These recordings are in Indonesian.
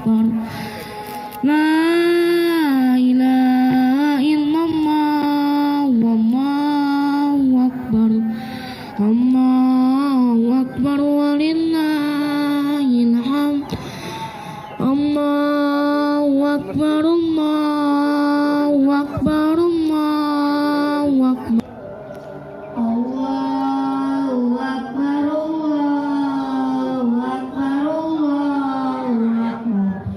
أكبر لا إله إلا الله والله أكبر الله أكبر ولله الحمد الله أكبر الله أكبر الله أكبر الله أكبر الله أكبر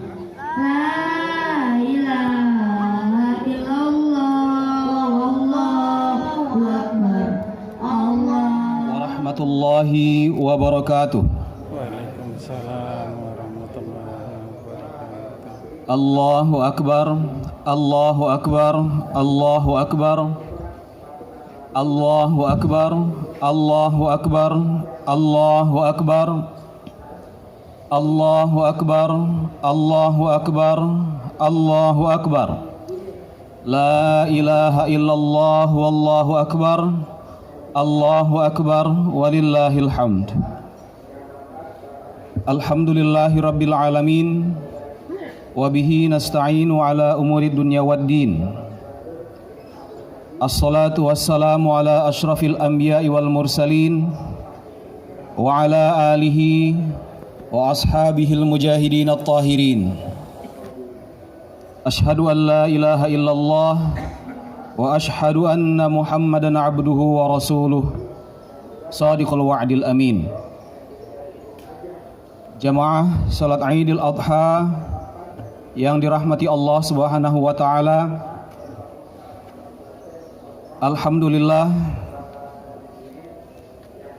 الله أكبر لا إله إلا الله والله أكبر الله warahmatullahi wabarakatuh. Waalaikumsalam warahmatullahi wabarakatuh. Allahu akbar, Allahu akbar, Allahu akbar, Allahu akbar, Allahu akbar, Allahu akbar, Allahu akbar, Allahu akbar, Allahu akbar. La ilaha illallah wallahu akbar. Allahu akbar walillahil hamd. Alhamdulillahi rabbil alamin. Wa bihi nasta'inu ala umuri dunya waddin. Assalatu wassalamu ala ashrafil anbiya'i wal mursalin wa ala alihi wa ashabihil mujahidin at-tahirin. Ashhadu an la ilaha illallah wa ashhadu anna Muhammadan abduhu wa rasuluh sadiqul wa'dil amin. Jamaah salat Idul Adha yang dirahmati Allah Subhanahu wa taala, alhamdulillah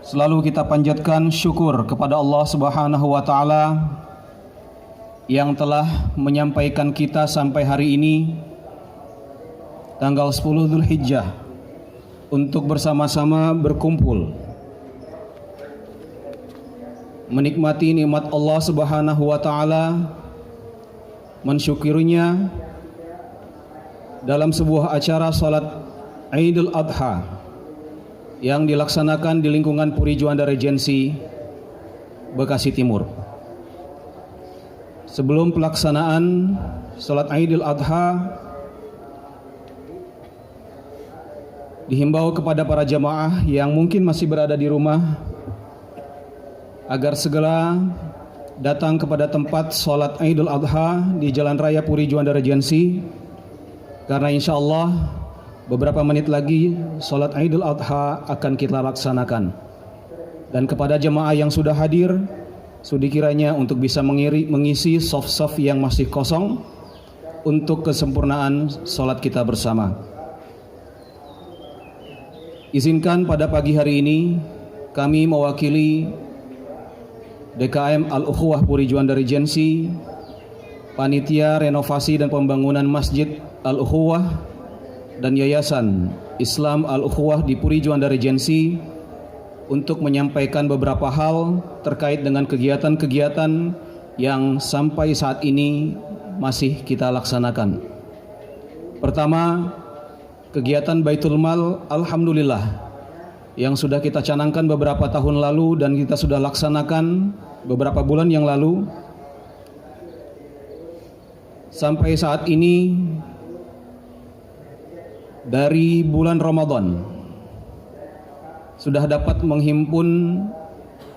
selalu kita panjatkan syukur kepada Allah Subhanahu wa taala yang telah menyampaikan kita sampai hari ini tanggal 10 Dzulhijjah untuk bersama-sama berkumpul menikmati nikmat Allah Subhanahu wa taala, mensyukurinya dalam sebuah acara salat Idul Adha yang dilaksanakan di lingkungan Puri Juanda Regency Bekasi Timur. Sebelum pelaksanaan salat Idul Adha, dihimbau kepada para jamaah yang mungkin masih berada di rumah agar segera datang kepada tempat sholat Idul Adha di Jalan Raya Puri Juanda Regency, karena insya Allah beberapa menit lagi sholat Idul Adha akan kita laksanakan. Dan kepada jamaah yang sudah hadir, sudi kiranya untuk bisa mengisi soft-soft yang masih kosong untuk kesempurnaan sholat kita bersama. Izinkan pada pagi hari ini kami mewakili DKM Al-Ukhuwah Puri Juanda Regency, Panitia Renovasi dan Pembangunan Masjid Al-Ukhuwah dan Yayasan Islam Al-Ukhuwah di Puri Juanda Regency untuk menyampaikan beberapa hal terkait dengan kegiatan-kegiatan yang sampai saat ini masih kita laksanakan. Pertama, kegiatan Baitul Mal, alhamdulillah, yang sudah kita canangkan beberapa tahun lalu dan kita sudah laksanakan beberapa bulan yang lalu. Sampai saat ini dari bulan Ramadan sudah dapat menghimpun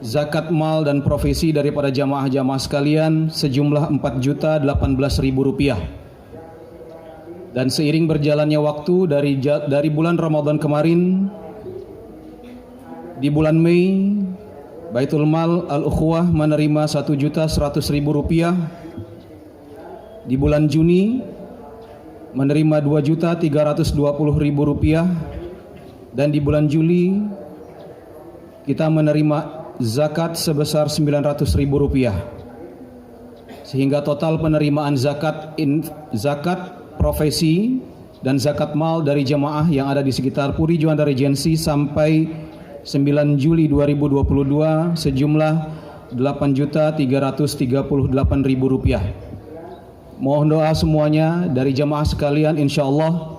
zakat mal dan profesi daripada jamaah-jamaah sekalian sejumlah Rp4.018.000. Dan seiring berjalannya waktu dari bulan Ramadan kemarin, di bulan Mei Baitul Mal Al-Ukhuwah menerima Rp1.100.000. Di bulan Juni menerima Rp2.320.000, dan di bulan Juli kita menerima zakat sebesar Rp900.000, sehingga total penerimaan zakat profesi dan zakat mal dari jamaah yang ada di sekitar Puri Juanda Regency sampai 9 Juli 2022 sejumlah Rp8.338.000. Mohon doa semuanya dari jamaah sekalian, insyaallah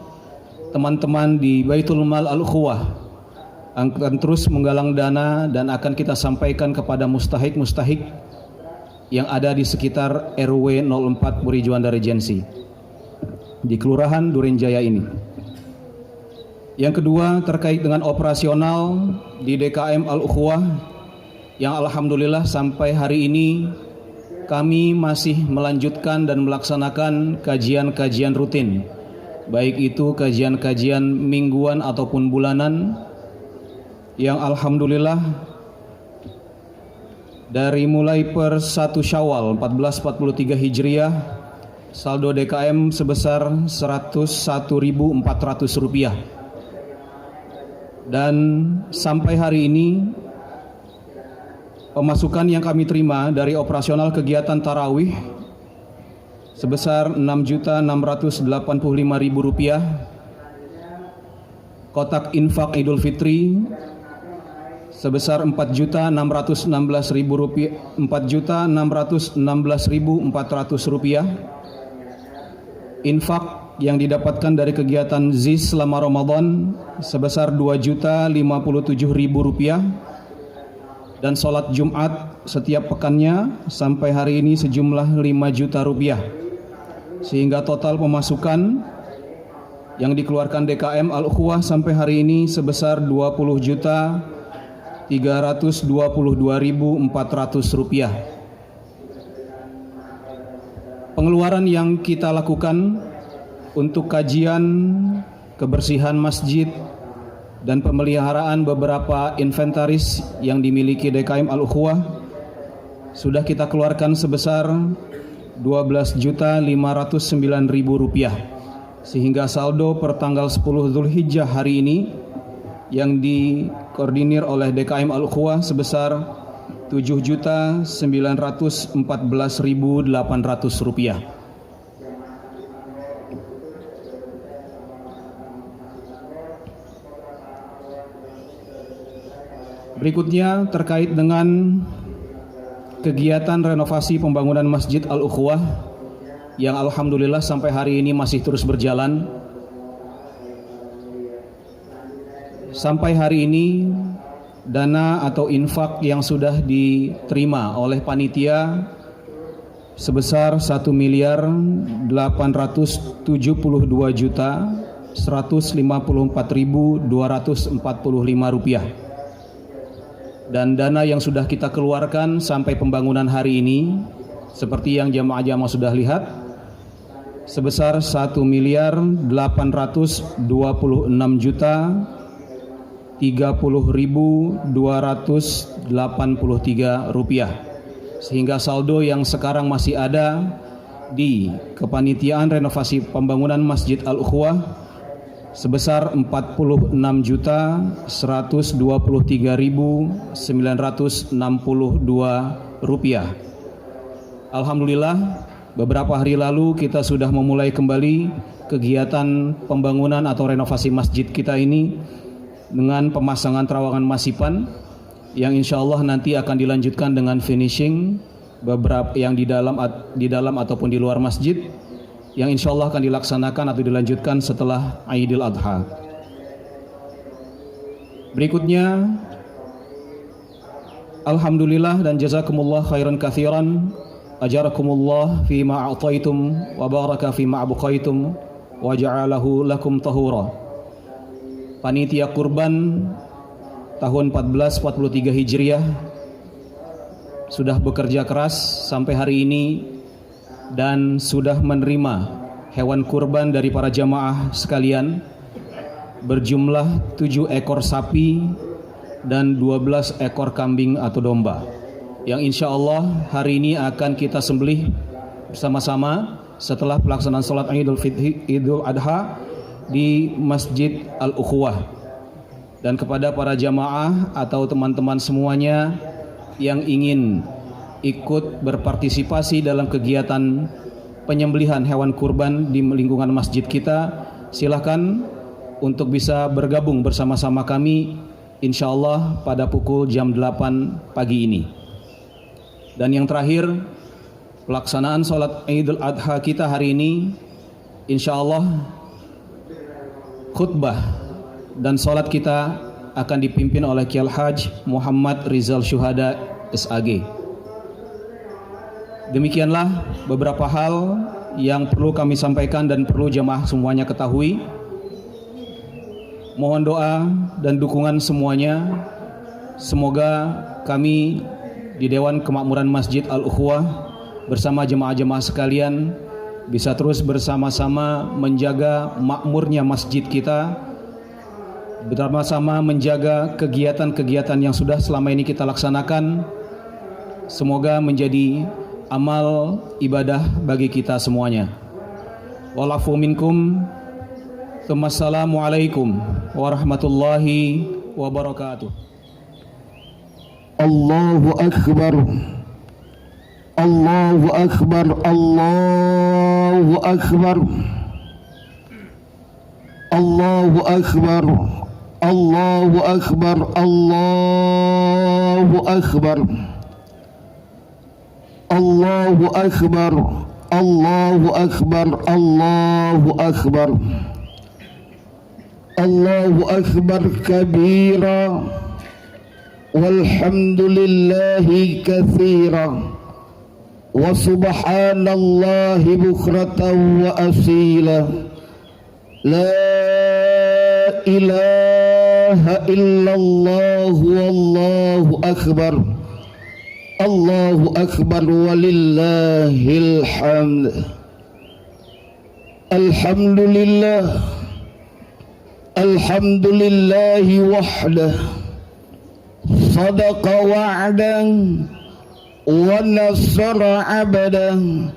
teman-teman di Baitul Mal Al-Ukhuwah akan terus menggalang dana dan akan kita sampaikan kepada mustahik-mustahik yang ada di sekitar RW 04 Puri Juanda Regency di Kelurahan Durenjaya ini. Yang kedua terkait dengan operasional di DKM Al-Ukhuwah yang alhamdulillah sampai hari ini kami masih melanjutkan dan melaksanakan kajian-kajian rutin, baik itu kajian-kajian mingguan ataupun bulanan, yang alhamdulillah dari mulai per 1 Syawal 1443 Hijriah saldo DKM sebesar Rp101.400, dan sampai hari ini pemasukan yang kami terima dari operasional kegiatan tarawih sebesar Rp6.685.000, kotak infak Idul Fitri sebesar Rp4.616.400, infak yang didapatkan dari kegiatan ZIS selama Ramadan sebesar Rp2.057.000, dan sholat Jumat setiap pekannya sampai hari ini sejumlah Rp5 juta, sehingga total pemasukan yang dikeluarkan DKM Al-Ukhuwah sampai hari ini sebesar Rp20.322.400. Pengeluaran yang kita lakukan untuk kajian kebersihan masjid dan pemeliharaan beberapa inventaris yang dimiliki DKM Al-Ukhuwah sudah kita keluarkan sebesar Rp12.509.000, sehingga saldo per tanggal 10 Zulhijjah hari ini yang dikoordinir oleh DKM Al-Ukhuwah sebesar Rp7.914.800. Berikutnya terkait dengan kegiatan renovasi pembangunan Masjid Al-Ukhuwah yang alhamdulillah sampai hari ini masih terus berjalan. Sampai hari ini dana atau infak yang sudah diterima oleh panitia sebesar Rp1.154.245.245, dan dana yang sudah kita keluarkan sampai pembangunan hari ini seperti yang jamaah-jamaah sudah lihat sebesar Rp1.826.030.283, sehingga saldo yang sekarang masih ada di kepanitiaan renovasi pembangunan Masjid Al-Ukhuwah sebesar Rp41.023.962. Alhamdulillah, beberapa hari lalu kita sudah memulai kembali kegiatan pembangunan atau renovasi masjid kita ini dengan pemasangan terowongan masipan yang insya Allah nanti akan dilanjutkan dengan finishing beberapa yang di dalam ataupun di luar masjid, yang insya Allah akan dilaksanakan atau dilanjutkan setelah Aidil Adha. Berikutnya, alhamdulillah dan jazakumullah khairan katsiran, ajarakumullah fima a'taitum wa baraka fima abqaitum wa ja'alahu lakum tahura. Panitia kurban tahun 1443 Hijriah sudah bekerja keras sampai hari ini dan sudah menerima hewan kurban dari para jamaah sekalian berjumlah 7 ekor sapi dan 12 ekor kambing atau domba, yang insya Allah hari ini akan kita sembelih bersama-sama setelah pelaksanaan sholat Idul Adha di Masjid Al-Ukhuwah. Dan kepada para jamaah atau teman-teman semuanya yang ingin ikut berpartisipasi dalam kegiatan penyembelihan hewan kurban di lingkungan masjid kita, silakan untuk bisa bergabung bersama-sama kami insyaallah pada pukul jam 8 pagi ini. Dan yang terakhir, pelaksanaan sholat Idul Adha kita hari ini insyaallah khutbah dan sholat kita akan dipimpin oleh Kyai Haj Muhammad Rizal Syuhada SAG. Demikianlah beberapa hal yang perlu kami sampaikan dan perlu jemaah semuanya ketahui. Mohon doa dan dukungan semuanya. Semoga kami di Dewan Kemakmuran Masjid Al-Ukhuwah bersama jemaah-jemaah sekalian bisa terus bersama-sama menjaga makmurnya masjid kita, bersama-sama menjaga kegiatan-kegiatan yang sudah selama ini kita laksanakan. Semoga menjadi amal ibadah bagi kita semuanya. Walafu minkum. Wassalamualaikum warahmatullahi wabarakatuh. Allahu Akbar. Allahu Akbar. Allahu Akbar. Allahu Akbar. Allahu Akbar. Allahu Akbar. Allahu Akbar. Allahu Akbar. Allahu Akbar. Allahu Akbar kabira. Walhamdulillahi katsira. Wa subhanallahi bukratan wa asila. La ilaha illallah wallahu akbar. Allahu akbar walillahil hamd. Alhamdulillah. Alhamdulillahi wahdah. Sadaqa wa'dan wa nasara 'abdan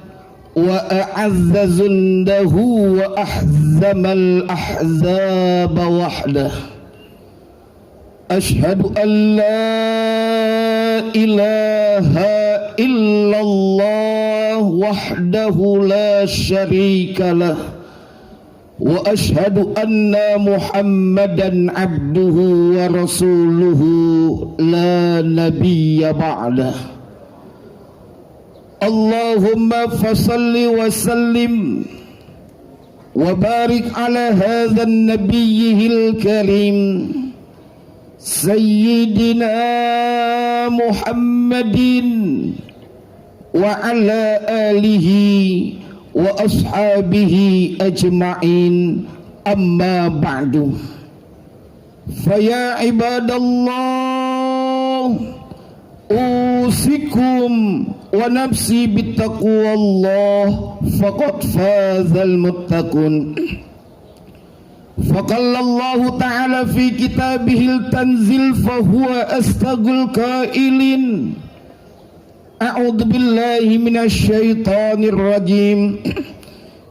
wa a'azza zundahu wa ahzamal ahzaba wahdah. Ashhadu an la ilaha illallah wahdahu la syarika lah. Wa ashhadu anna Muhammadan abduhu wa rasuluhu la nabiyya ba'dah. Allahumma fasalli wa sallim wa barik ala hadha an-nabiyyil karim Sayyidina Muhammadin wa ala alihi wa ashabihi ajma'in, amma ba'du. Faya ibadallah, usikum wa nafsi bittaqwallah, faqad fazal muttaqun. Faqala Allah ta'ala fi kitabihil tanzil fahuwa astagul qailin. A'udzu billahi minasy syaithanir rajim.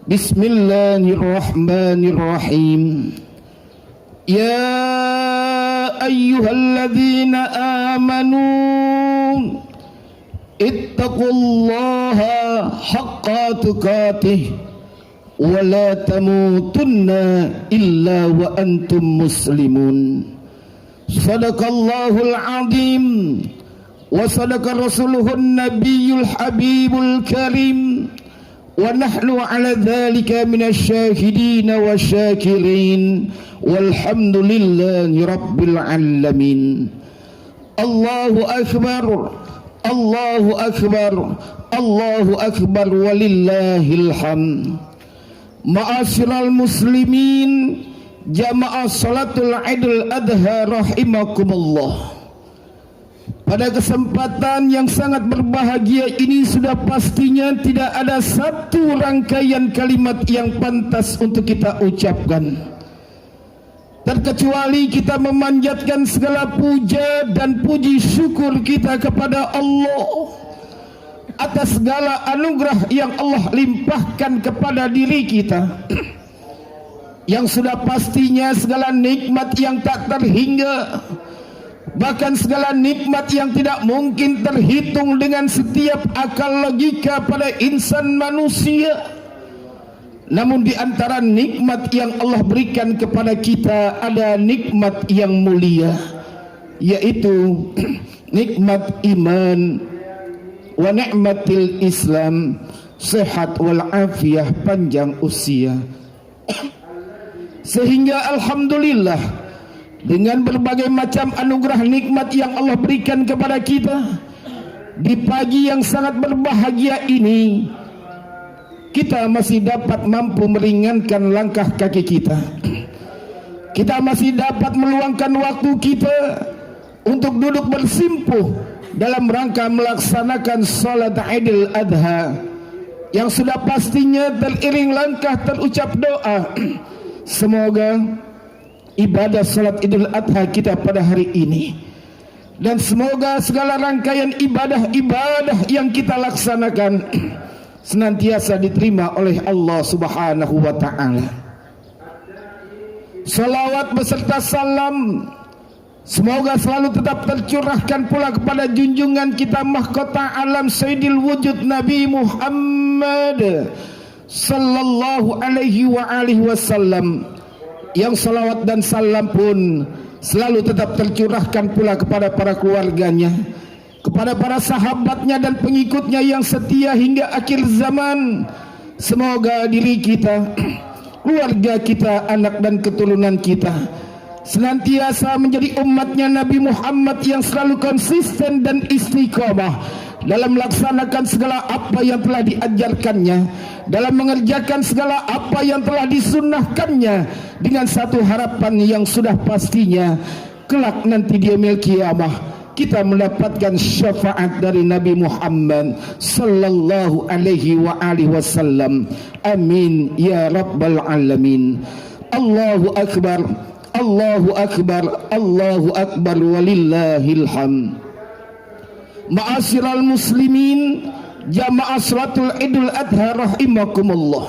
Bismillahirrahmanirrahim. Ya ayyuhalladzina amanu ittaqullaha haqqa tuqatih wa la tamutunna illa wa antum muslimun. Sadaqallahul azim. Wa sadaqa rasuluhun nabiyul habibul karim. Wa nahnu ala dhalika minasy syahidin wa syakirin. Walhamdulillahi rabbil alamin. Allahu akbar. Allahu akbar. Allahu akbar walillahil hamd. Ma'asyiral muslimin, jamaah salatul Idul Adha rahimakumullah. Pada kesempatan yang sangat berbahagia ini sudah pastinya tidak ada satu rangkaian kalimat yang pantas untuk kita ucapkan, terkecuali kita memanjatkan segala puja dan puji syukur kita kepada Allah atas segala anugerah yang Allah limpahkan kepada diri kita, yang sudah pastinya segala nikmat yang tak terhingga, bahkan segala nikmat yang tidak mungkin terhitung dengan setiap akal logika pada insan manusia. Namun di antara nikmat yang Allah berikan kepada kita ada nikmat yang mulia, yaitu nikmat iman wa ni'matil Islam, sehat wal afiyah, panjang usia. Sehingga alhamdulillah, dengan berbagai macam anugerah nikmat yang Allah berikan kepada kita, di pagi yang sangat berbahagia ini kita masih dapat mampu meringankan langkah kaki kita. Kita masih dapat meluangkan waktu kita untuk duduk bersimpuh dalam rangka melaksanakan salat Idul Adha yang sudah pastinya teriring langkah terucap doa. Semoga ibadah salat Idul Adha kita pada hari ini dan semoga segala rangkaian ibadah-ibadah yang kita laksanakan senantiasa diterima oleh Allah Subhanahu wa taala. Salawat beserta salam semoga selalu tetap tercurahkan pula kepada junjungan kita mahkota alam Sayyidil Wujud Nabi Muhammad sallallahu alaihi wa alihi wasallam, yang salawat dan salam pun selalu tetap tercurahkan pula kepada para keluarganya, kepada para sahabatnya dan pengikutnya yang setia hingga akhir zaman. Semoga diri kita, keluarga kita, anak dan keturunan kita senantiasa menjadi umatnya Nabi Muhammad yang selalu konsisten dan istiqomah dalam melaksanakan segala apa yang telah diajarkannya, dalam mengerjakan segala apa yang telah disunnahkannya, dengan satu harapan yang sudah pastinya kelak nanti di yaumil qiyamah kita mendapatkan syafaat dari Nabi Muhammad sallallahu alaihi wa alihi wasallam. Amin ya rabbal alamin. Allahu akbar, Allahu akbar, Allahu akbar, walillahil hamd. Ma'asyiral muslimin, jamaah salatul Idul Adha rahimakumullah.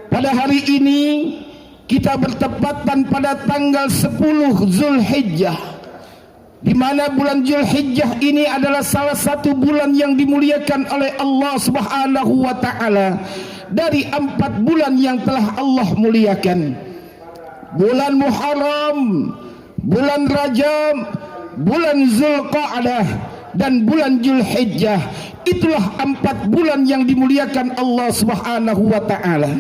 Pada hari ini kita bertepatan pada tanggal 10 Zulhijjah, di mana bulan Zulhijjah ini adalah salah satu bulan yang dimuliakan oleh Allah Subhanahu wa taala dari 4 bulan yang telah Allah muliakan. Bulan Muharram, bulan Rajab, bulan Zulqa'dah dan bulan Zulhijjah. Itulah 4 bulan yang dimuliakan Allah Subhanahu wa taala.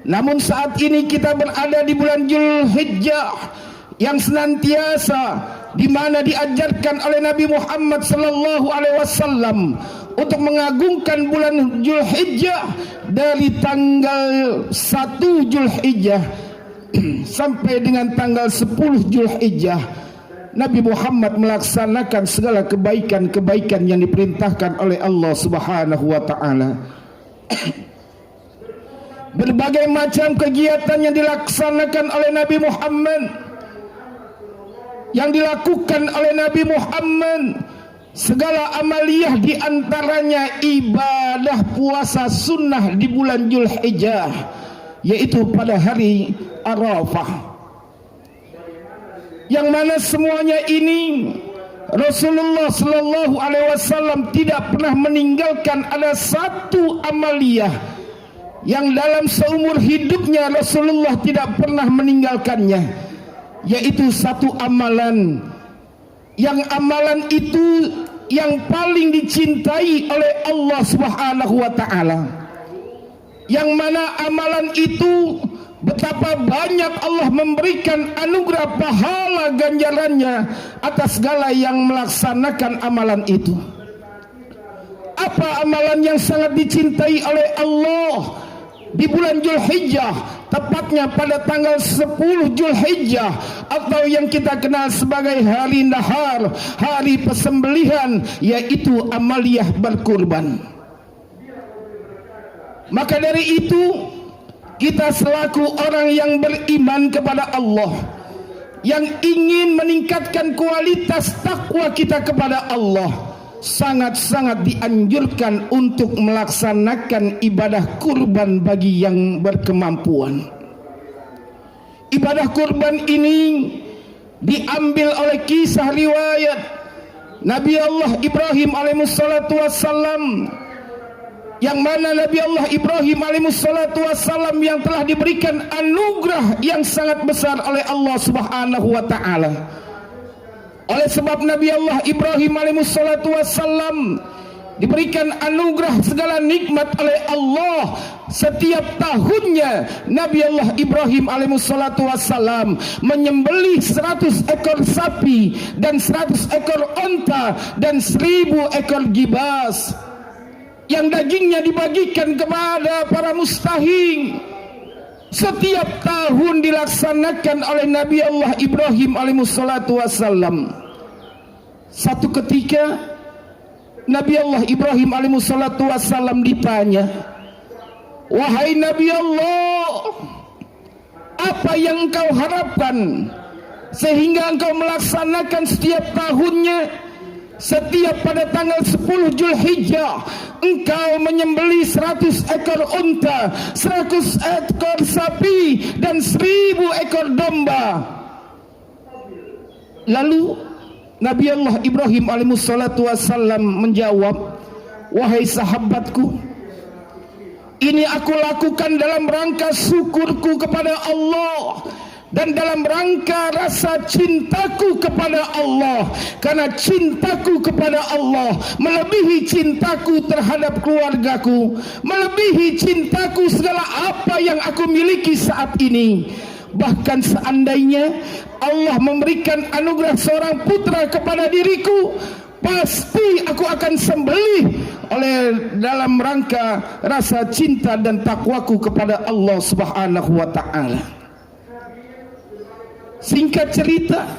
Namun saat ini kita berada di bulan Zulhijjah yang senantiasa di mana diajarkan oleh Nabi Muhammad sallallahu alaihi wasallam untuk mengagungkan bulan Zulhijjah dari tanggal 1 Zulhijjah sampai dengan tanggal 10 Zulhijjah. Nabi Muhammad melaksanakan segala kebaikan-kebaikan yang diperintahkan oleh Allah Subhanahu wa taala. Berbagai macam kegiatan yang dilaksanakan oleh Nabi Muhammad, yang dilakukan oleh Nabi Muhammad, segala amaliyah diantaranya ibadah puasa sunnah di bulan Zulhijjah, yaitu pada hari Arafah, yang mana semuanya ini Rasulullah sallallahu alaihi wasallam tidak pernah meninggalkan ada satu amaliyah yang dalam seumur hidupnya Rasulullah tidak pernah meninggalkannya, yaitu satu amalan yang amalan itu yang paling dicintai oleh Allah Subhanahu wa taala, yang mana amalan itu betapa banyak Allah memberikan anugerah pahala ganjarannya atas segala yang melaksanakan amalan itu. Apa amalan yang sangat dicintai oleh Allah di bulan Zulhijjah, tepatnya pada tanggal 10 Zulhijjah atau yang kita kenal sebagai hari nahar, hari persembelihan, yaitu amaliyah berkurban. Maka dari itu kita selaku orang yang beriman kepada Allah, yang ingin meningkatkan kualitas takwa kita kepada Allah, sangat-sangat dianjurkan untuk melaksanakan ibadah kurban bagi yang berkemampuan. Ibadah kurban ini diambil oleh kisah riwayat Nabi Allah Ibrahim alaihissalatu wassalam, yang mana Nabi Allah Ibrahim alaihissalatu wassalam yang telah diberikan anugerah yang sangat besar oleh Allah Subhanahu wa taala. Oleh sebab Nabi Allah Ibrahim alaihissalatu wassalam diberikan anugerah segala nikmat oleh Allah. Setiap tahunnya Nabi Allah Ibrahim alaihissalatu wassalam menyembelih 100 ekor sapi dan 100 ekor onta dan 1000 ekor gibas yang dagingnya dibagikan kepada para mustahing. Setiap tahun dilaksanakan oleh Nabi Allah Ibrahim alaihissalatu wassalam. Satu ketika Nabi Allah Ibrahim alaihissalatu wassalam ditanya, "Wahai Nabi Allah, apa yang engkau harapkan sehingga engkau melaksanakan setiap tahunnya, setiap pada tanggal 10 Zulhijjah engkau menyembelih 100 ekor unta, 100 ekor sapi dan 1000 ekor domba?" Lalu Nabi Allah Ibrahim alaihissalatu wassalam menjawab, "Wahai sahabatku, ini aku lakukan dalam rangka syukurku kepada Allah dan dalam rangka rasa cintaku kepada Allah, karena cintaku kepada Allah melebihi cintaku terhadap keluargaku, melebihi cintaku segala apa yang aku miliki saat ini. Bahkan seandainya Allah memberikan anugerah seorang putra kepada diriku, pasti aku akan sembelih oleh dalam rangka rasa cinta dan takwaku kepada Allah Subhanahu wa taala." Singkat cerita,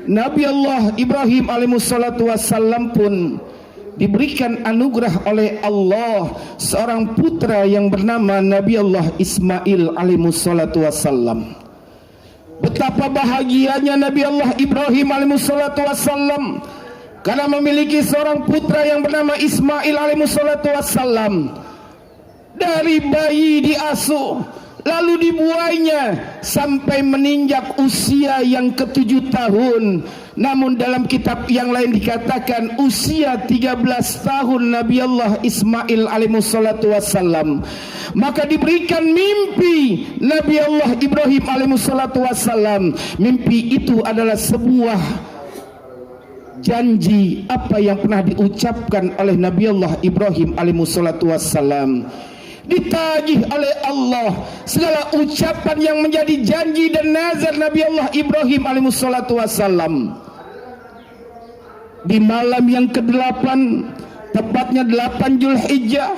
Nabi Allah Ibrahim alaihissalatu wassalam pun diberikan anugerah oleh Allah seorang putra yang bernama Nabi Allah Ismail alaihissalatu wassalam. Betapa bahagianya Nabi Allah Ibrahim alaihissalatu wassalam karena memiliki seorang putra yang bernama Ismail alaihissalatu wassalam. Dari bayi diasuh, lalu dibuainya sampai menginjak usia yang ke-7 tahun. Namun dalam kitab yang lain dikatakan usia 13 tahun Nabi Allah Ismail alaihissalatu wassalam. Maka diberikan mimpi Nabi Allah Ibrahim alaihissalatu wassalam. Mimpi itu adalah sebuah janji apa yang pernah diucapkan oleh Nabi Allah Ibrahim alaihissalatu wassalam. Ditagih oleh Allah segala ucapan yang menjadi janji dan nazar Nabi Allah Ibrahim alaihissalatu wassalam. Di malam yang ke-8, tepatnya 8 Zulhijjah,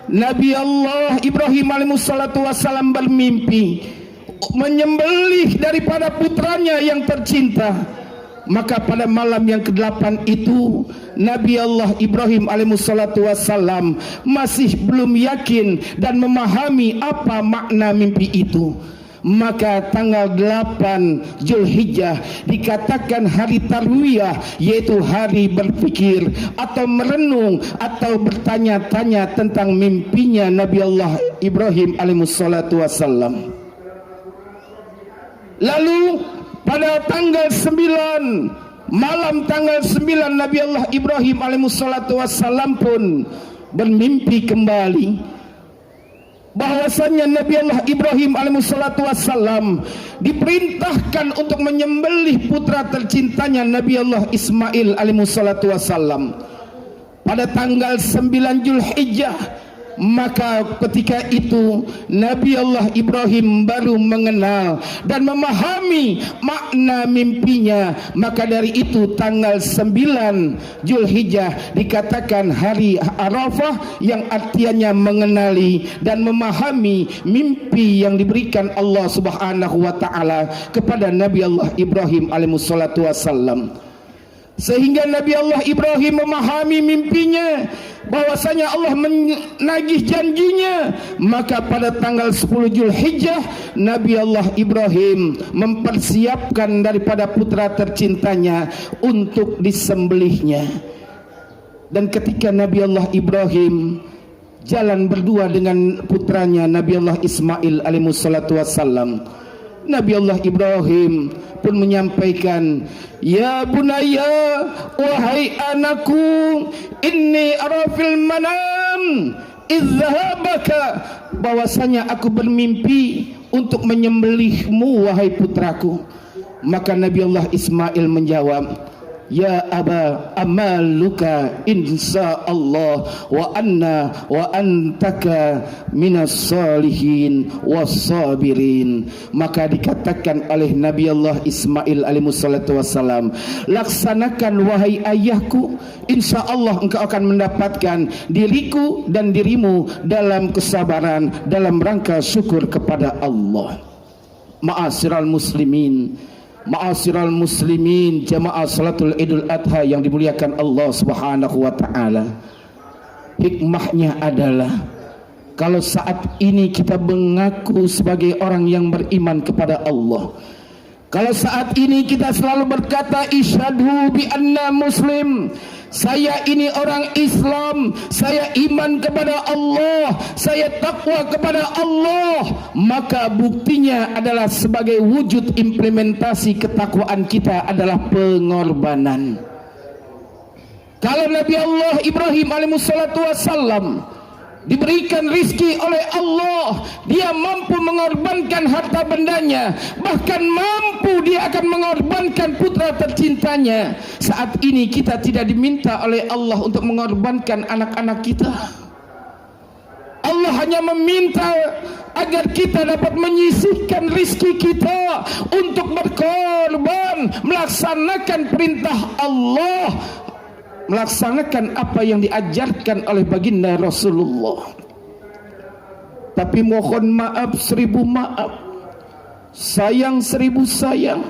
Nabi Allah Ibrahim alaihissalatu wassalam bermimpi menyembelih daripada putranya yang tercinta. Maka pada malam yang ke-8 itu Nabi Allah Ibrahim alaihissalatu wassalam masih belum yakin dan memahami apa makna mimpi itu. Maka tanggal 8 Zulhijjah dikatakan hari tarwiyah, yaitu hari berpikir atau merenung atau bertanya-tanya tentang mimpinya Nabi Allah Ibrahim alaihissalatu wassalam. Lalu pada tanggal 9, malam tanggal 9, Nabi Allah Ibrahim alaihissalatu wassalam pun bermimpi kembali bahwasanya Nabi Allah Ibrahim alaihissalatu wassalam diperintahkan untuk menyembelih putra tercintanya Nabi Allah Ismail alaihissalatu wassalam pada tanggal 9 Zulhijjah. Maka ketika itu Nabi Allah Ibrahim baru mengenal dan memahami makna mimpinya. Maka dari itu tanggal 9 Zulhijjah dikatakan hari Arafah, yang artinya mengenali dan memahami mimpi yang diberikan Allah Subhanahu wa taala kepada Nabi Allah Ibrahim alaihissalatu wassalam. Sehingga Nabi Allah Ibrahim memahami mimpinya bahwasanya Allah menagih janjinya. Maka pada tanggal 10 Zulhijjah Nabi Allah Ibrahim mempersiapkan daripada putra tercintanya untuk disembelihnya. Dan ketika Nabi Allah Ibrahim jalan berdua dengan putranya Nabi Allah Ismail alaihissalatu wassalam, Nabi Allah Ibrahim pun menyampaikan, "Ya bunayya, wahai anakku, inni ara fil manam izhabaka," bahwasanya aku bermimpi untuk menyembelihmu wahai putraku. Maka Nabi Allah Ismail menjawab, ya aba amaluka insyaallah wa anna wa antaka minas salihin wassabirin. Maka dikatakan oleh Nabi Allah Ismail alaihi salatu wassalam, laksanakan wahai ayahku, insyaallah engkau akan mendapatkan diriku dan dirimu dalam kesabaran, dalam rangka syukur kepada Allah. Ma'asyiral muslimin, ma'asyiral muslimin, jamaah salatul Idul Adha yang dimuliakan Allah Subhanahu wa taala. Hikmahnya adalah kalau saat ini kita mengaku sebagai orang yang beriman kepada Allah, kalau saat ini kita selalu berkata isyhadu bi anna muslim, saya ini orang Islam, saya iman kepada Allah, saya takwa kepada Allah, maka buktinya adalah sebagai wujud implementasi ketakwaan kita adalah pengorbanan. Kalau Nabi Allah Ibrahim alaihissalatu wassalam diberikan rizki oleh Allah, dia mampu mengorbankan harta bendanya, bahkan mampu dia akan mengorbankan putra tercintanya. Saat ini kita tidak diminta oleh Allah untuk mengorbankan anak-anak kita. Allah hanya meminta agar kita dapat menyisihkan rizki kita untuk berkorban, melaksanakan perintah Allah, melaksanakan apa yang diajarkan oleh baginda Rasulullah. Tapi mohon maaf, seribu maaf, sayang seribu sayang,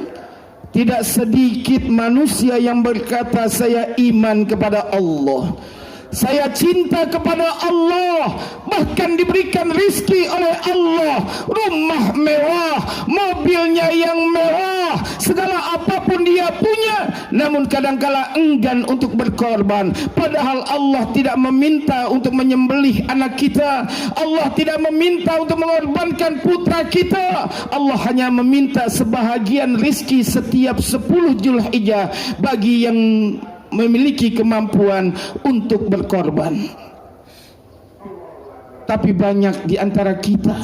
tidak sedikit manusia yang berkata saya iman kepada Allah, saya cinta kepada Allah, bahkan diberikan rizki oleh Allah, rumah mewah, mobilnya yang mewah, segala apapun dia punya, namun kadangkala enggan untuk berkorban. Padahal Allah tidak meminta untuk menyembelih anak kita, Allah tidak meminta untuk mengorbankan putra kita, Allah hanya meminta sebahagian rizki setiap 10 Zulhijjah bagi yang memiliki kemampuan untuk berkorban. Tapi banyak di antara kita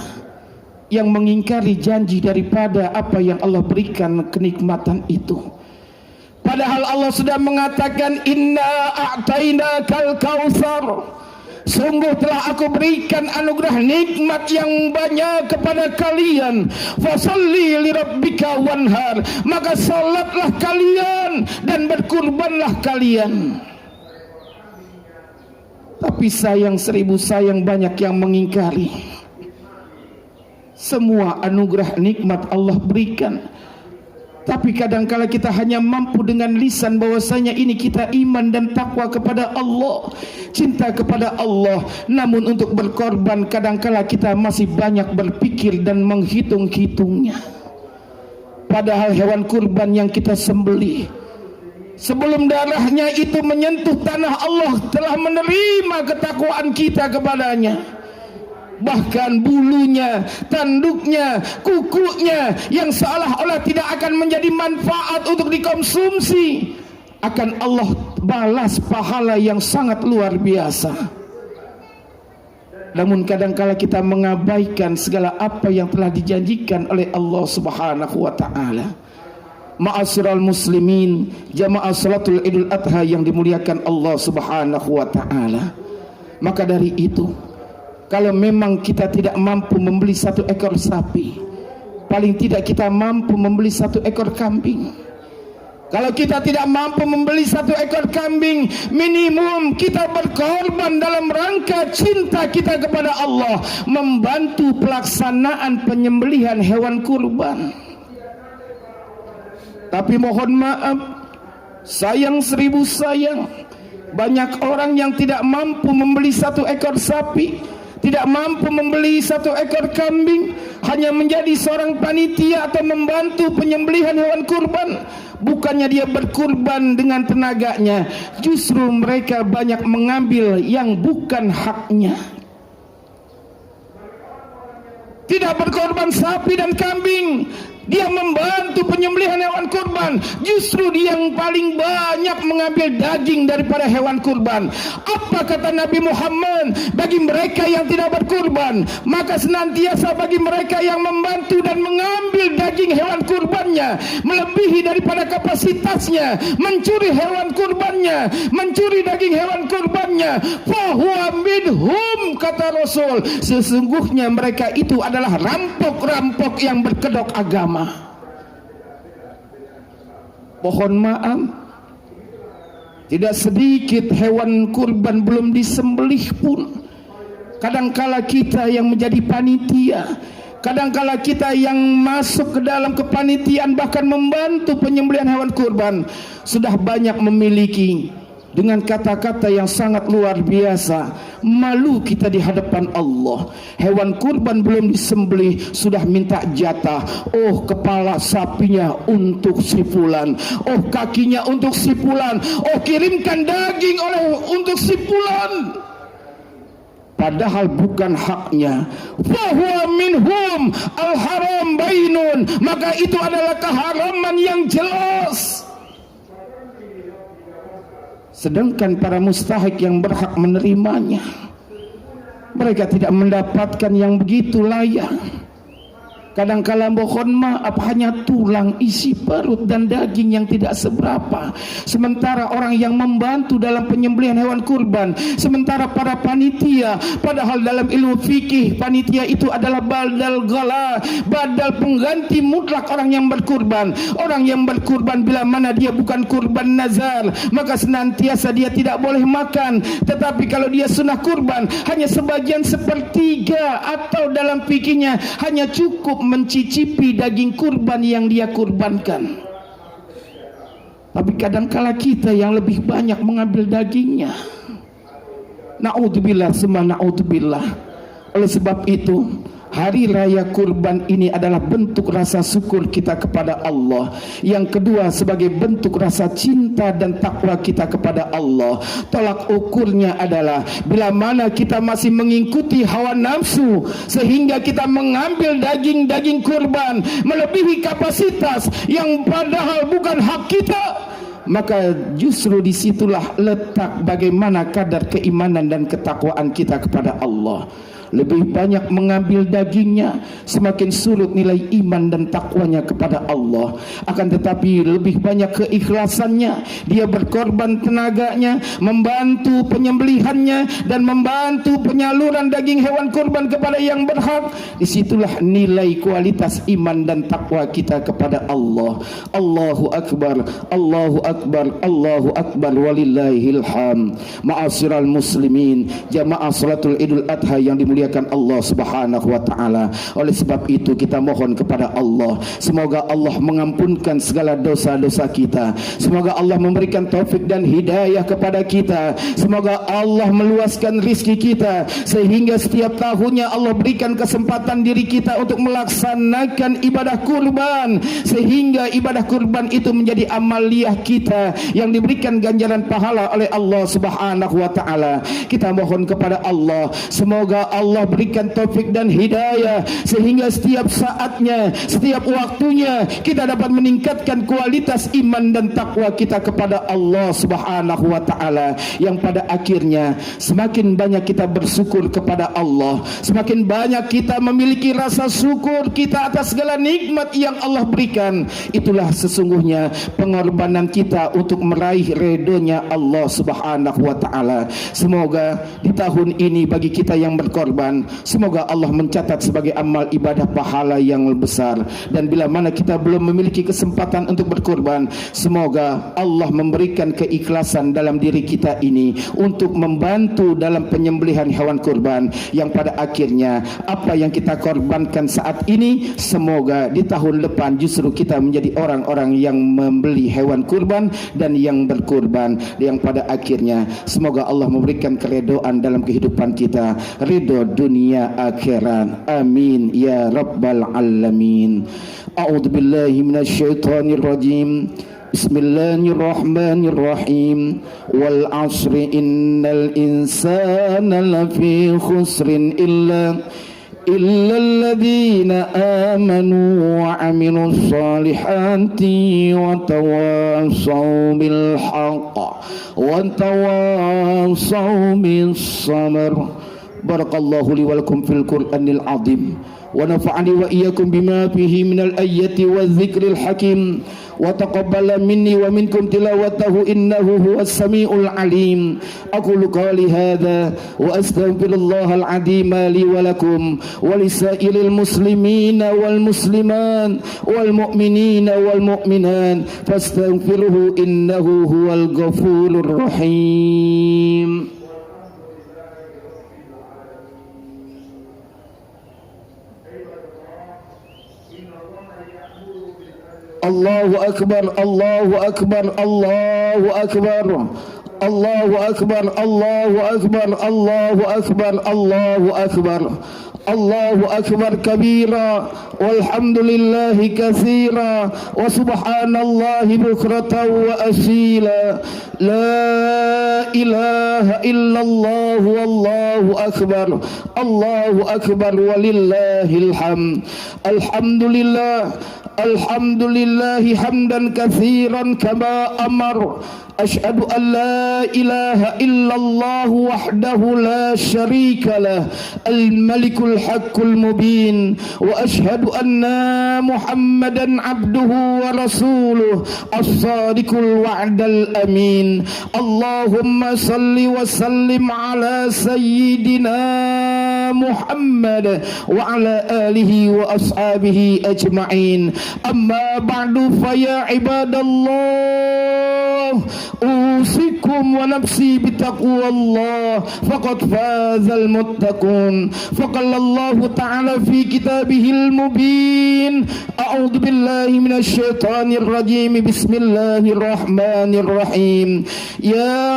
yang mengingkari janji daripada apa yang Allah berikan kenikmatan itu. Padahal Allah sudah mengatakan inna a'tainakal kautsar, sungguh telah aku berikan anugerah nikmat yang banyak kepada kalian. Fasalli lirabbika wanhar, maka salatlah kalian dan berkurbanlah kalian. Tapi sayang seribu sayang, banyak yang mengingkari. Semua anugerah nikmat Allah berikan, tapi kadangkala kita hanya mampu dengan lisan bahwasanya ini kita iman dan takwa kepada Allah, cinta kepada Allah. Namun untuk berkorban kadangkala kita masih banyak berpikir dan menghitung-hitungnya. Padahal hewan kurban yang kita sembelih, sebelum darahnya itu menyentuh tanah, Allah telah menerima ketakwaan kita kepadanya. Bahkan bulunya, tanduknya, kukunya yang seolah-olah tidak akan menjadi manfaat untuk dikonsumsi, akan Allah balas pahala yang sangat luar biasa. Namun kadangkala kita mengabaikan segala apa yang telah dijanjikan oleh Allah Subhanahu wa taala. Ma'asyiral muslimin, jamaah salatul Idul Adha yang dimuliakan Allah Subhanahu wa taala. Maka dari itu, kalau memang kita tidak mampu membeli 1 ekor sapi, paling tidak kita mampu membeli 1 ekor kambing. Kalau kita tidak mampu membeli 1 ekor kambing, minimum kita berkorban dalam rangka cinta kita kepada Allah, membantu pelaksanaan penyembelihan hewan kurban. Tapi mohon maaf, sayang seribu sayang, banyak orang yang tidak mampu membeli 1 ekor sapi, tidak mampu membeli 1 ekor kambing, hanya menjadi seorang panitia atau membantu penyembelihan hewan kurban. Bukannya dia berkurban dengan tenaganya, justru mereka banyak mengambil yang bukan haknya. Tidak berkorban sapi dan kambing, dia membantu penyembelihan hewan kurban, justru dia yang paling banyak mengambil daging daripada hewan kurban. Apa kata Nabi Muhammad? Bagi mereka yang tidak berkurban, maka senantiasa bagi mereka yang membantu dan mengambil daging hewan kurbannya melebihi daripada kapasitasnya, mencuri hewan kurbannya, mencuri daging hewan kurbannya, fahuwa minhum, kata Rasul, sesungguhnya mereka itu adalah rampok-rampok yang berkedok agama. Mohon maaf, tidak sedikit hewan kurban belum disembelih pun. Kadangkala kita yang menjadi panitia, kadangkala kita yang masuk ke dalam kepanitiaan, bahkan membantu penyembelihan hewan kurban, sudah banyak memiliki dengan kata-kata yang sangat luar biasa, malu kita di hadapan Allah. Hewan kurban belum disembelih sudah minta jatah. Oh, kepala sapinya untuk si fulan, oh kakinya untuk si fulan, oh kirimkan daging untuk si fulan, padahal bukan haknya. Fahuwa minhum, al-haram bainun, maka itu adalah keharaman yang jelas. Sedangkan para mustahik yang berhak menerimanya, mereka tidak mendapatkan yang begitu layak. Kadangkala mohon maaf hanya tulang isi perut dan daging yang tidak seberapa. Sementara orang yang membantu dalam penyembelihan hewan kurban, sementara para panitia, padahal dalam ilmu fikih panitia itu adalah badal ghala, badal pengganti mutlak orang yang berkurban. Orang yang berkurban bila mana dia bukan kurban nazar, maka senantiasa dia tidak boleh makan. Tetapi kalau dia sunnah kurban, hanya sebagian sepertiga, atau dalam fikihnya hanya cukup mencicipi daging kurban yang dia kurbankan. Tapi kadangkala kita yang lebih banyak mengambil dagingnya. Na'udzubillah summa na'udzubillah. Oleh sebab itu, hari raya kurban ini adalah bentuk rasa syukur kita kepada Allah. Yang kedua, sebagai bentuk rasa cinta dan takwa kita kepada Allah. Tolak ukurnya adalah bila mana kita masih mengikuti hawa nafsu sehingga kita mengambil daging-daging kurban melebihi kapasitas yang padahal bukan hak kita, maka justru disitulah letak bagaimana kadar keimanan dan ketakwaan kita kepada Allah. Lebih banyak mengambil dagingnya, semakin surut nilai iman dan takwanya kepada Allah. Akan tetapi lebih banyak keikhlasannya, dia berkorban tenaganya, membantu penyembelihannya dan membantu penyaluran daging hewan kurban kepada yang berhak. Disitulah nilai kualitas iman dan takwa kita kepada Allah. Allahu Akbar, Allahu Akbar, Allahu Akbar, walillahil hamd. Ma'asyiral muslimin, jamaah salatul Idul Adha yang dimuliakan Allah Subhanahu wa taala. Oleh sebab itu kita mohon kepada Allah, semoga Allah mengampunkan segala dosa-dosa kita. Semoga Allah memberikan taufik dan hidayah kepada kita. Semoga Allah meluaskan rizki kita sehingga setiap tahunnya Allah berikan kesempatan diri kita untuk melaksanakan ibadah kurban, sehingga ibadah kurban itu menjadi amaliyah kita yang diberikan ganjaran pahala oleh Allah Subhanahu wa taala. Kita mohon kepada Allah, semoga Allah berikan taufik dan hidayah sehingga setiap saatnya, setiap waktunya kita dapat meningkatkan kualitas iman dan takwa kita kepada Allah Subhanahu wa taala, yang pada akhirnya semakin banyak kita bersyukur kepada Allah, semakin banyak kita memiliki rasa syukur kita atas segala nikmat yang Allah berikan. Itulah sesungguhnya pengorbanan kita untuk meraih ridhonya Allah Subhanahu wa taala. Semoga di tahun ini bagi kita yang berkorban, semoga Allah mencatat sebagai amal ibadah pahala yang besar. Dan bila mana kita belum memiliki kesempatan untuk berkorban, semoga Allah memberikan keikhlasan dalam diri kita ini untuk membantu dalam penyembelihan hewan kurban, yang pada akhirnya apa yang kita korbankan saat ini, semoga di tahun depan justru kita menjadi orang-orang yang membeli hewan kurban dan yang berkurban, yang pada akhirnya semoga Allah memberikan keredoan dalam kehidupan kita, ridho dunia akhirat. Amin ya rabbal alamin. A'udzu billahi minasyaitonir rajim. Bismillahirrahmanirrahim. Wal 'asri innal insana lafi khusrin إلا الذين آمنوا وعملوا الصالحات وتواصوا بالحق وتواصوا بالصبر. بارك الله لي ولكم في القرآن العظيم ونفعني وإياكم بما فيه من الآيات والذكر الحكيم وتقبل مني ومنكم تلاوته إنه هو السميع العليم. أقول قولي هذا وأستغفر الله العظيم لي ولكم ولسائر المسلمين والمسلمات والمؤمنين والمؤمنات فاستغفروه إنه هو الغفور الرحيم. الله أكبر الله أكبر الله أكبر الله أكبر الله أكبر الله أكبر الله أكبر الله أكبر كبيرا والحمد لله كثيرا وسبحان الله بكرة وأصيلا. لا إله إلا الله والله أكبر الله أكبر ولله الحمد. الحمد لله الحمد لله حمدا كثيرا كما أمر. أشهد أن لا إله إلا الله وحده لا شريك له الملك الحق المبين وأشهد أن محمدا عبده ورسوله الصادق الوعد الأمين. اللهم صل وسلم على سيدنا محمد وعلى آله وأصحابه أجمعين. أما بعد فيا عباد الله أوصيكم ونفسي بتقوى الله فقد فاز المتقون. فقال الله تعالى في كتابه المبين أعوذ بالله من الشيطان الرجيم بسم الله الرحمن الرحيم. يا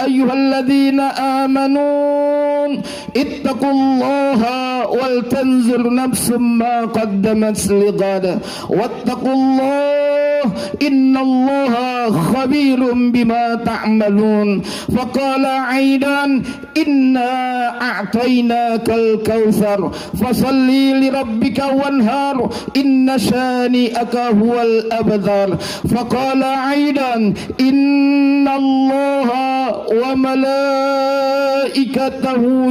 أيها الذين آمنوا اتقوا الله ولتنظر نفس ما قدمت لغد واتقوا الله إن الله خبير بما تعملون. فقال أيضا إنا أعطيناك الكوثر فصل لربك وانهار إن شانئك هو الأبتر. فقال أيضا إن الله وملائكته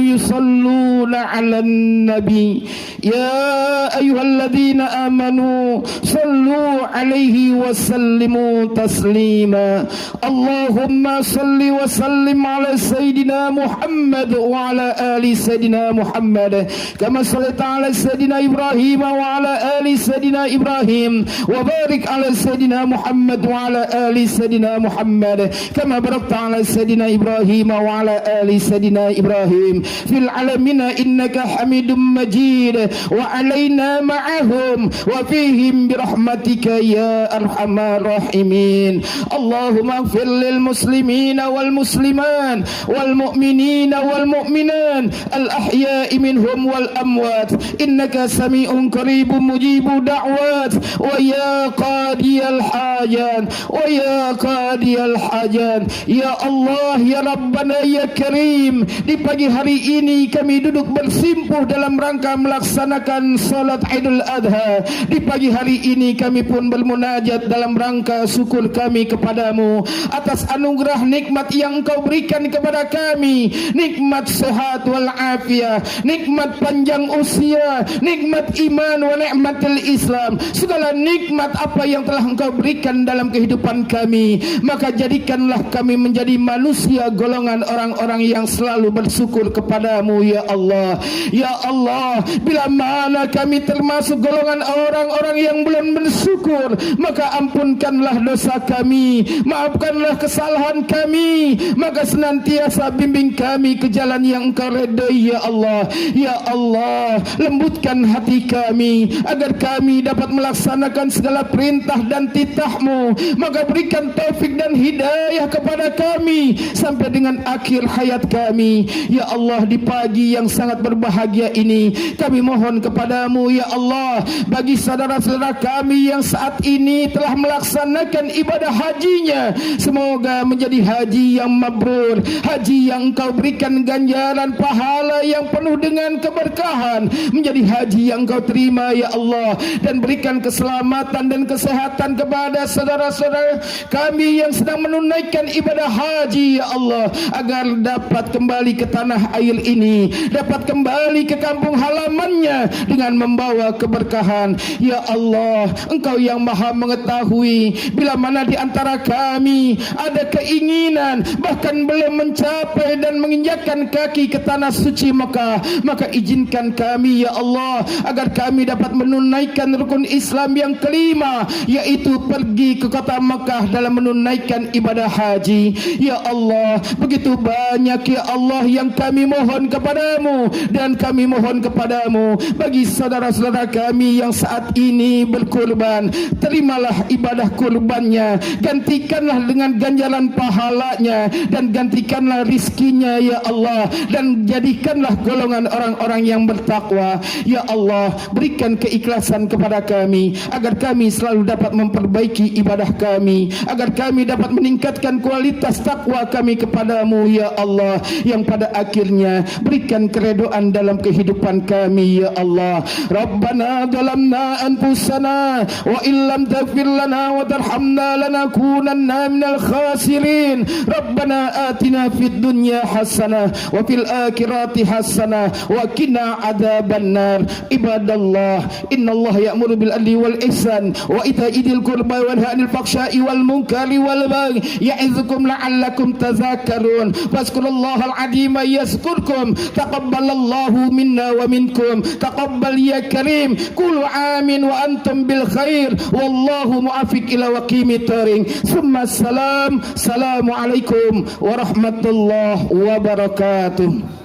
يصلون على النبي يا أيها الذين آمنوا صلوا عليه وسلموا تسليما. اللهم صل وسلم على سيدنا محمد وعلى آل سيدنا محمد كما صليت على سيدنا إبراهيم وعلى آل سيدنا إبراهيم وبارك على سيدنا محمد وعلى آل سيدنا محمد كما باركت على سيدنا إبراهيم وعلى آل سيدنا إبراهيم في العالمين إنك حميد مجيد وعلينا معهم وفيهم برحمتك يا أرحم الراحمين. اللهم اغفر للمسلمين والمسلمات والمؤمنين والمؤمنات الأحياء منهم والأموات إنك سميع قريب مجيب دعوات ويا قاضي الحاجات ويا قاضي الحاجات. Ya Allah, ya Rabbana, ya Karim, di pagi hari ini kami duduk bersimpuh dalam rangka melaksanakan salat Idul Adha. Di pagi hari ini kami pun bermunajat dalam rangka syukur kami kepadamu atas anugerah nikmat yang Engkau berikan kepada kami, nikmat sehat wal afiyah, nikmat panjang usia, nikmat iman wa nikmatul Islam, segala nikmat apa yang telah Engkau berikan dalam kehidupan kami, maka jadikanlah kami menjadi manusia golongan orang-orang yang selalu bersyukur kepadamu ya Allah. Ya Allah, bila mana kami termasuk golongan orang-orang yang belum bersyukur, maka ampunkanlah dosa kami, maafkanlah kesalahan kami, maka senantiasa bimbing kami ke jalan yang Engkau redai ya Allah. Ya Allah, lembutkan hati kami agar kami dapat melaksanakan segala perintah dan titah-Mu, maka berikan taufik dan hidayah hidayah kepada kami sampai dengan akhir hayat kami. Ya Allah, di pagi yang sangat berbahagia ini kami mohon kepadamu ya Allah, bagi saudara-saudara kami yang saat ini telah melaksanakan ibadah hajinya, semoga menjadi haji yang mabrur, haji yang engkau berikan ganjaran pahala yang penuh dengan keberkahan, menjadi haji yang engkau terima ya Allah, dan berikan keselamatan dan kesehatan kepada saudara-saudara kami yang sedang menunaikan ibadah haji ya Allah, agar dapat kembali ke tanah air ini, dapat kembali ke kampung halamannya dengan membawa keberkahan. Ya Allah, engkau yang maha mengetahui bila mana di antara kami ada keinginan bahkan belum mencapai dan menginjakkan kaki ke tanah suci Mekah, maka izinkan kami ya Allah agar kami dapat menunaikan rukun Islam yang kelima, yaitu pergi ke kota Mekah dalam menunaikan ibadah haji. Ya Allah, begitu banyak ya Allah yang kami mohon kepadamu, dan kami mohon kepadamu bagi saudara-saudara kami yang saat ini berkurban, terimalah ibadah kurbannya, gantikanlah dengan ganjaran pahalanya, dan gantikanlah rizkinya ya Allah, dan jadikanlah golongan orang-orang yang bertakwa. Ya Allah, berikan keikhlasan kepada kami agar kami selalu dapat memperbaiki ibadah kami, agar kami dapat meningkatkan kualitas takwa kami kepadamu ya Allah, yang pada akhirnya berikan keredoan dalam kehidupan kami ya Allah. Rabbana zalamna anfusana wa illam taghfir lana wa tarhamna lanakunanna minal khasirin. Rabbana atina fid dunya hasanah wa fil akhirati hasanah wa qina adzabannar. Ibadallah, innallaha ya'muru bil adli wal ihsan wa ita'i dzil qurba wa yanha 'anil fahsya'i wal munkari wal baghi ya'idzukum la'allakum tadhakkarun. Fazkurullahal 'azima yazkurkum. Taqabbalallahu minna wa minkum. Taqabbal ya karim. Qulu amin wa antum bil khair. Wallahu muwaffiq ila waqimit thariq. Summa salam. Assalamualaikum warahmatullahi wabarakatuh.